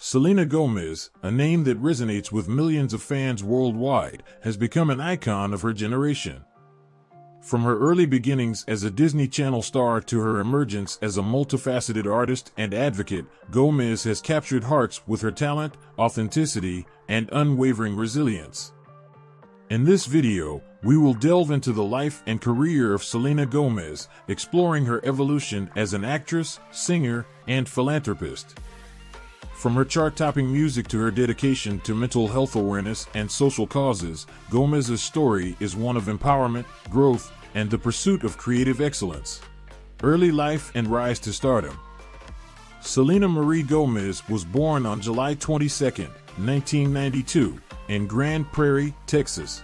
Selena Gomez, a name that resonates with millions of fans worldwide, has become an icon of her generation. From her early beginnings as a Disney Channel star to her emergence as a multifaceted artist and advocate, Gomez has captured hearts with her talent, authenticity, and unwavering resilience. In this video, we will delve into the life and career of Selena Gomez, exploring her evolution as an actress, singer, and philanthropist. From her chart-topping music to her dedication to mental health awareness and social causes, Gomez's story is one of empowerment, growth, and the pursuit of creative excellence. Early life and rise to stardom. Selena Marie Gomez was born on July 22, 1992, in Grand Prairie, Texas.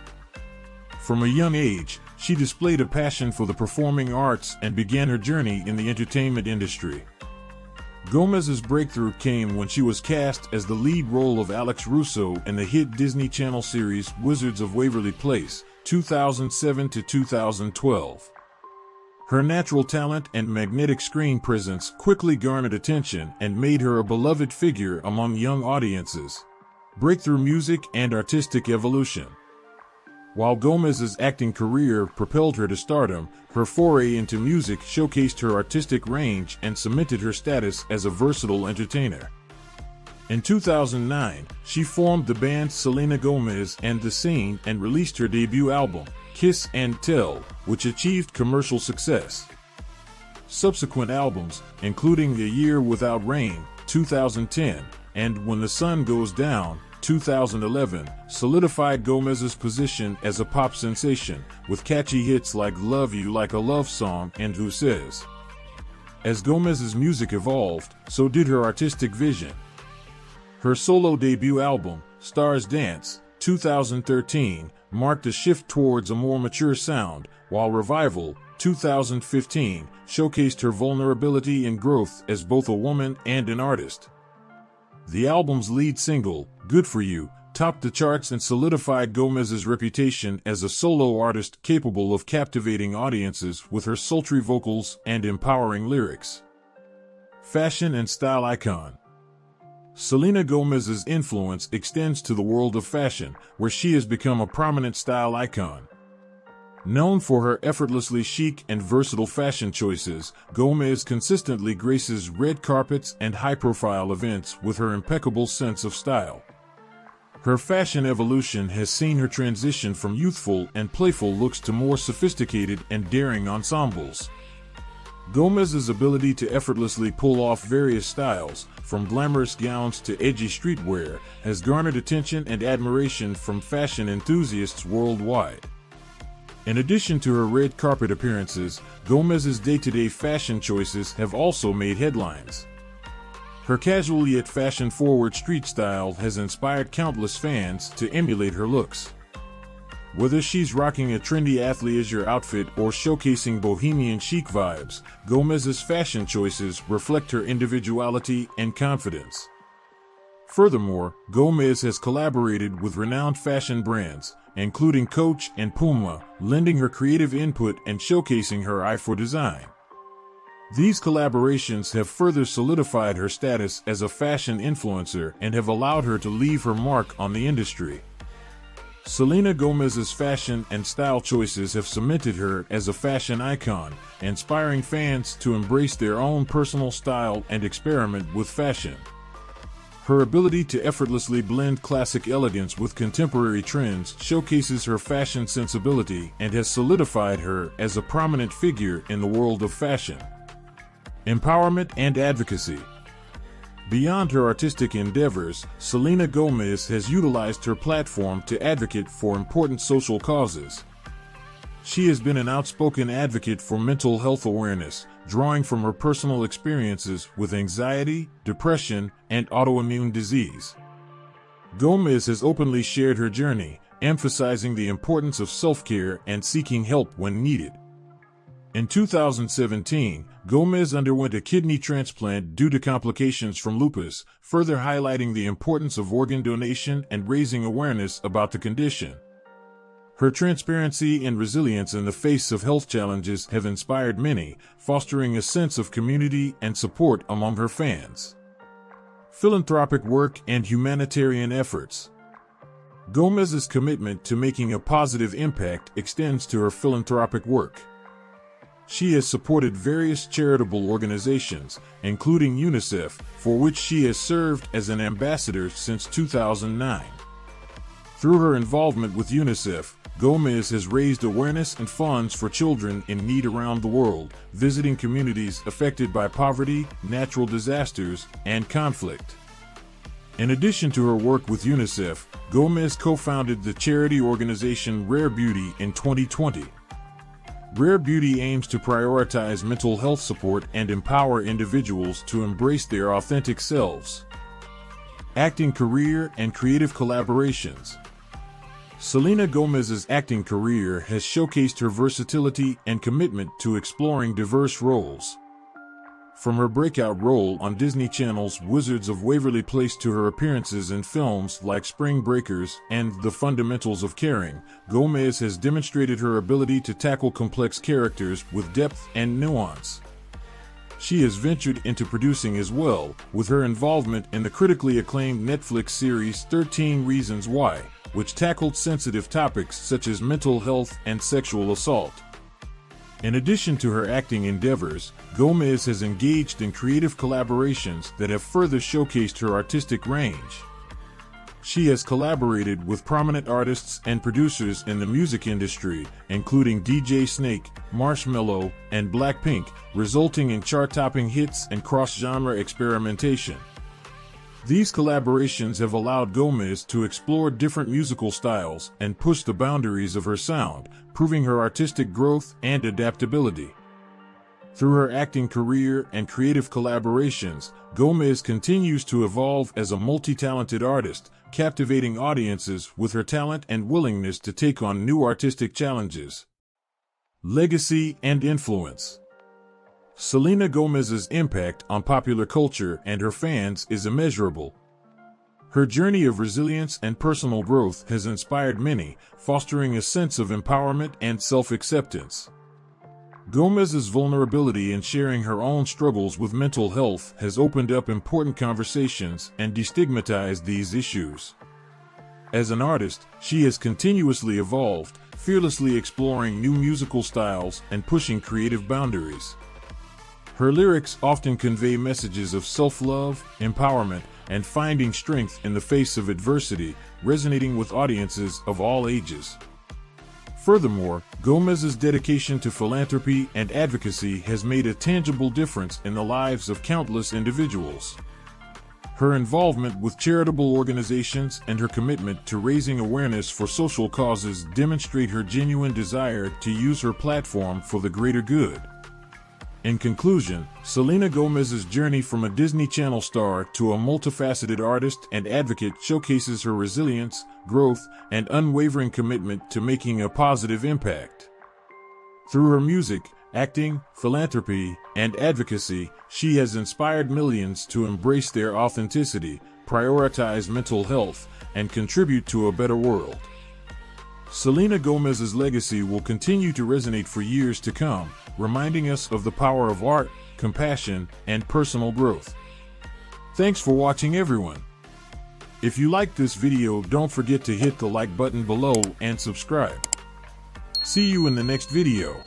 From a young age, she displayed a passion for the performing arts and began her journey in the entertainment industry. Gomez's breakthrough came when she was cast as the lead role of Alex Russo in the hit Disney Channel series Wizards of Waverly Place, 2007 to 2012. Her natural talent and magnetic screen presence quickly garnered attention and made her a beloved figure among young audiences. Breakthrough music and artistic evolution. While Gomez's acting career propelled her to stardom, her foray into music showcased her artistic range and cemented her status as a versatile entertainer. In 2009, she formed the band Selena Gomez and The Scene and released her debut album, Kiss and Tell, which achieved commercial success. Subsequent albums, including A Year Without Rain, 2010, and When the Sun Goes Down, 2011, solidified Gomez's position as a pop sensation, with catchy hits like Love You Like a Love Song and Who Says. As Gomez's music evolved, so did her artistic vision. Her solo debut album, Stars Dance, 2013, marked a shift towards a more mature sound, while Revival, 2015, showcased her vulnerability and growth as both a woman and an artist. The album's lead single, Good For You, topped the charts and solidified Gomez's reputation as a solo artist capable of captivating audiences with her sultry vocals and empowering lyrics. Fashion and style icon. Selena Gomez's influence extends to the world of fashion, where she has become a prominent style icon. Known for her effortlessly chic and versatile fashion choices, Gomez consistently graces red carpets and high-profile events with her impeccable sense of style. Her fashion evolution has seen her transition from youthful and playful looks to more sophisticated and daring ensembles. Gomez's ability to effortlessly pull off various styles, from glamorous gowns to edgy streetwear, has garnered attention and admiration from fashion enthusiasts worldwide. In addition to her red carpet appearances, Gomez's day-to-day fashion choices have also made headlines. Her casual yet fashion-forward street style has inspired countless fans to emulate her looks. Whether she's rocking a trendy athleisure outfit or showcasing bohemian chic vibes, Gomez's fashion choices reflect her individuality and confidence. Furthermore, Gomez has collaborated with renowned fashion brands, including Coach and Puma, lending her creative input and showcasing her eye for design. These collaborations have further solidified her status as a fashion influencer and have allowed her to leave her mark on the industry. Selena Gomez's fashion and style choices have cemented her as a fashion icon, inspiring fans to embrace their own personal style and experiment with fashion. Her ability to effortlessly blend classic elegance with contemporary trends showcases her fashion sensibility and has solidified her as a prominent figure in the world of fashion. Empowerment and advocacy. Beyond her artistic endeavors, Selena Gomez has utilized her platform to advocate for important social causes. She has been an outspoken advocate for mental health awareness, drawing from her personal experiences with anxiety, depression, and autoimmune disease. Gomez has openly shared her journey, emphasizing the importance of self-care and seeking help when needed. In 2017, Gomez underwent a kidney transplant due to complications from lupus, further highlighting the importance of organ donation and raising awareness about the condition. Her transparency and resilience in the face of health challenges have inspired many, fostering a sense of community and support among her fans. philanthropic work, and humanitarian efforts. Gomez's commitment to making a positive impact extends to her philanthropic work. She has supported various charitable organizations, including UNICEF, for which she has served as an ambassador since 2009. Through her involvement with UNICEF, Gomez has raised awareness and funds for children in need around the world, visiting communities affected by poverty, natural disasters, and conflict. In addition to her work with UNICEF, Gomez co-founded the charity organization Rare Beauty in 2020. Rare Beauty aims to prioritize mental health support and empower individuals to embrace their authentic selves. Acting career and creative collaborations. Selena Gomez's acting career has showcased her versatility and commitment to exploring diverse roles. From her breakout role on Disney Channel's Wizards of Waverly Place to her appearances in films like Spring Breakers and The Fundamentals of Caring, Gomez has demonstrated her ability to tackle complex characters with depth and nuance. She has ventured into producing as well, with her involvement in the critically acclaimed Netflix series 13 Reasons Why, which tackled sensitive topics such as mental health and sexual assault. In addition to her acting endeavors, Gomez has engaged in creative collaborations that have further showcased her artistic range. She has collaborated with prominent artists and producers in the music industry, including DJ Snake, Marshmello, and Blackpink, resulting in chart-topping hits and cross-genre experimentation. These collaborations have allowed Gomez to explore different musical styles and push the boundaries of her sound, proving her artistic growth and adaptability. Through her acting career and creative collaborations, Gomez continues to evolve as a multi-talented artist, captivating audiences with her talent and willingness to take on new artistic challenges. Legacy and influence. Selena Gomez's impact on popular culture and her fans is immeasurable. Her journey of resilience and personal growth has inspired many, fostering a sense of empowerment and self-acceptance. Gomez's vulnerability in sharing her own struggles with mental health has opened up important conversations and destigmatized these issues. As an artist, she has continuously evolved, fearlessly exploring new musical styles and pushing creative boundaries. Her lyrics often convey messages of self-love, empowerment, and finding strength in the face of adversity, resonating with audiences of all ages. Furthermore, Gomez's dedication to philanthropy and advocacy has made a tangible difference in the lives of countless individuals. Her involvement with charitable organizations and her commitment to raising awareness for social causes demonstrate her genuine desire to use her platform for the greater good. In conclusion, Selena Gomez's journey from a Disney Channel star to a multifaceted artist and advocate showcases her resilience, growth, and unwavering commitment to making a positive impact. Through her music, acting, philanthropy, and advocacy, she has inspired millions to embrace their authenticity, prioritize mental health, and contribute to a better world. Selena Gomez's legacy will continue to resonate for years to come, reminding us of the power of art, compassion, and personal growth. Thanks for watching, everyone. If you liked this video, don't forget to hit the like button below and subscribe. See you in the next video.